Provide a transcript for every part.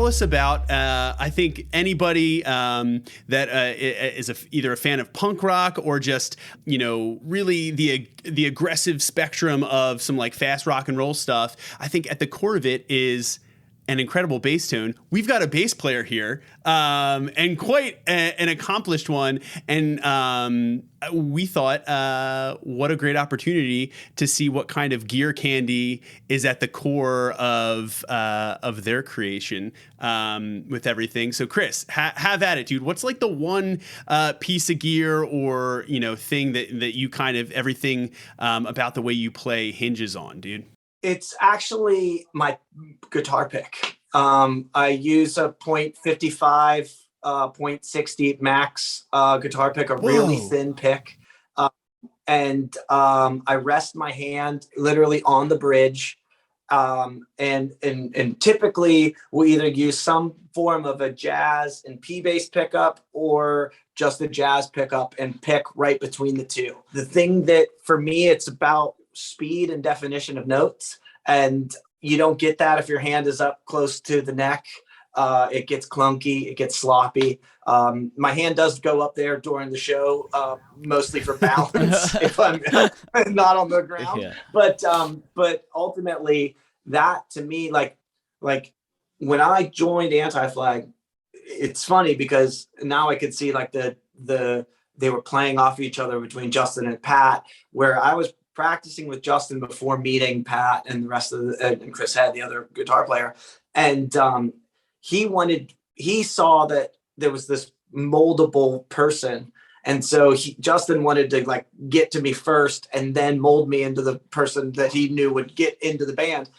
tell us about, I think anybody that is either a fan of punk rock or just, really the aggressive spectrum of some like fast rock and roll stuff. I think at the core of it is an incredible bass tone. We've got a bass player here, and quite an accomplished one. And we thought, what a great opportunity to see what kind of gear candy is at the core of their creation with everything. So, Chris, have at it, dude. What's like the one piece of gear or thing that you kind of everything about the way you play hinges on, dude? It's actually my guitar pick. I use a .55, .60 max guitar pick, a really thin pick. And I rest my hand literally on the bridge. And typically we'll either use some form of a jazz and P-bass pickup or just a jazz pickup and pick right between the two. The thing that for me, it's about speed and definition of notes, and you don't get that if your hand is up close to the neck. It gets clunky, it gets sloppy. My hand does go up there during the show, mostly for balance if I'm not on the ground. Yeah. But ultimately, that to me, like when I joined Anti-Flag, it's funny because now I could see like they were playing off each other between Justin and Pat, where I was practicing with Justin before meeting Pat and the rest of and Chris Head, the other guitar player. And he saw that there was this moldable person. And so Justin wanted to like get to me first and then mold me into the person that he knew would get into the band.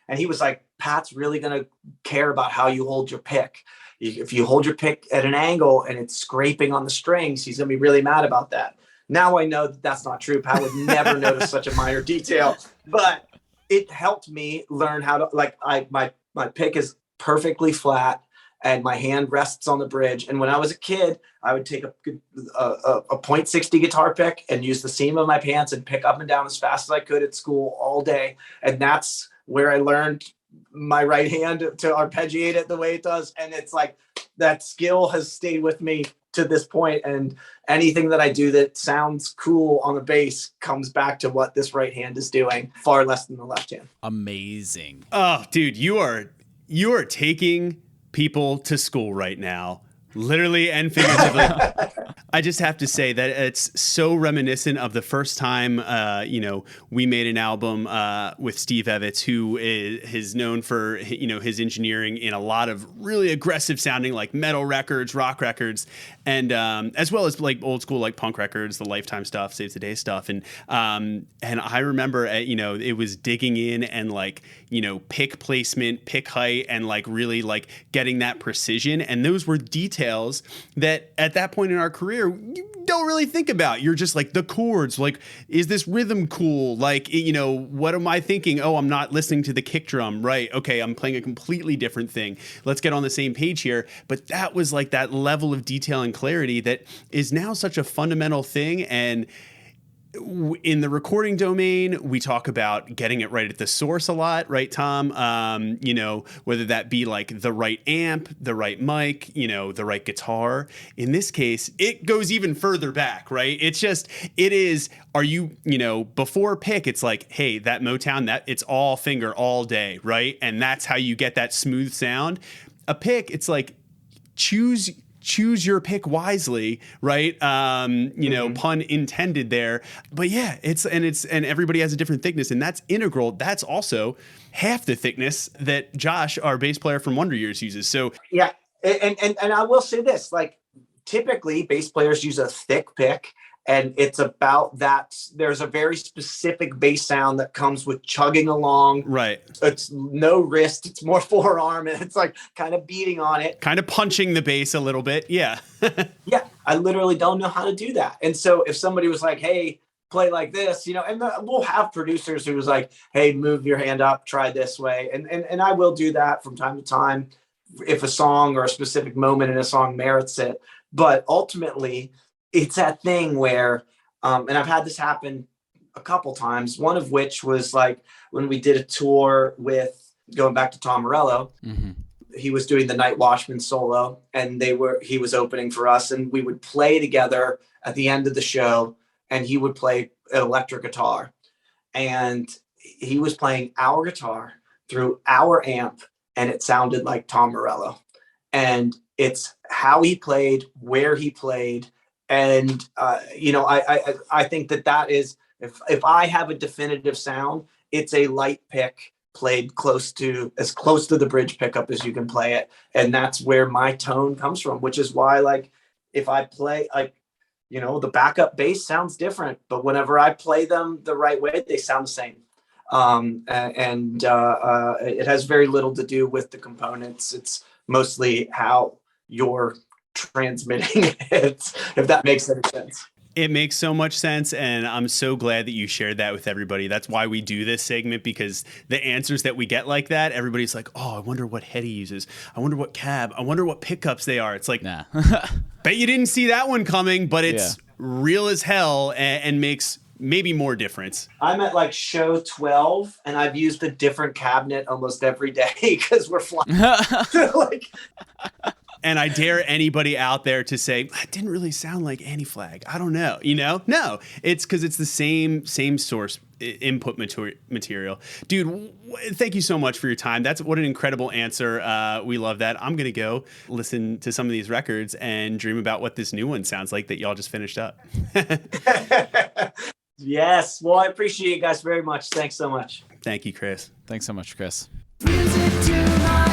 And he was like, Pat's really going to care about how you hold your pick. If you hold your pick at an angle and it's scraping on the strings, he's going to be really mad about that. Now I know that that's not true. Pat would never notice such a minor detail, but it helped me learn how to my pick is perfectly flat and my hand rests on the bridge. And when I was a kid, I would take a .60 guitar pick and use the seam of my pants and pick up and down as fast as I could at school all day. And that's where I learned my right hand to arpeggiate it the way it does. And it's like that skill has stayed with me to this point, and anything that I do that sounds cool on the bass comes back to what this right hand is doing, far less than the left hand. Amazing. Oh, dude, you are taking people to school right now, literally and figuratively. I just have to say that it's so reminiscent of the first time, we made an album with Steve Evitz, who is known for, his engineering in a lot of really aggressive sounding like metal records, rock records, and as well as like old school like punk records, the Lifetime stuff, Save the Day stuff, and I remember it was digging in and like pick placement, pick height, and like really like getting that precision, and those were details that at that point in our career you don't really think about. You're just like the chords, like is this rhythm cool, like what am I thinking? Oh, I'm not listening to the kick drum, right? Okay, I'm playing a completely different thing. Let's get on the same page here. But that was like that level of detail and clarity that is now such a fundamental thing. And in the recording domain, we talk about getting it right at the source a lot, right, Tom? Whether that be like the right amp, the right mic, the right guitar. In this case, it goes even further back, right? Before pick, it's like, hey, that Motown, that it's all finger all day, right? And that's how you get that smooth sound. A pick, it's like choose your pick wisely, right? Pun intended there. But yeah, and everybody has a different thickness, and that's integral. That's also half the thickness that Josh, our bass player from Wonder Years, uses. So yeah, and I will say this, like typically bass players use a thick pick, and it's about that. There's a very specific bass sound that comes with chugging along. Right. It's no wrist. It's more forearm, and it's like kind of beating on it. Kind of punching the bass a little bit. Yeah. Yeah. I literally don't know how to do that. And so if somebody was like, hey, play like this, and we'll have producers who was like, hey, move your hand up, try this way. And I will do that from time to time if a song or a specific moment in a song merits it. But ultimately, it's that thing where, and I've had this happen a couple times, one of which was like when we did a tour with, going back to Tom Morello, he was doing the Night Watchman solo, and he was opening for us, and we would play together at the end of the show, and he would play an electric guitar, and he was playing our guitar through our amp, and it sounded like Tom Morello. And it's how he played, where he played, and I think that is, if I have a definitive sound, it's a light pick played as close to the bridge pickup as you can play it, and that's where my tone comes from. Which is why, like, if I play, like, the backup bass sounds different, but whenever I play them the right way, they sound the same. It has very little to do with the components. It's mostly how you're transmitting it, if that makes any sense. It makes so much sense, and I'm so glad that you shared that with everybody. That's why we do this segment, because the answers that we get like that, everybody's like, oh, I wonder what head he uses. I wonder what cab. I wonder what pickups they are. It's like, nah. Bet you didn't see that one coming, but it's real as hell and makes maybe more difference. I'm at like show 12, and I've used a different cabinet almost every day because we're flying. And I dare anybody out there to say, it didn't really sound like Anti-Flag. I don't know. No, it's because it's the same source input material. Dude, thank you so much for your time. What an incredible answer. We love that. I'm going to go listen to some of these records and dream about what this new one sounds like that y'all just finished up. Yes. Well, I appreciate you guys very much. Thanks so much. Thank you, Chris. Thanks so much, Chris. Music to my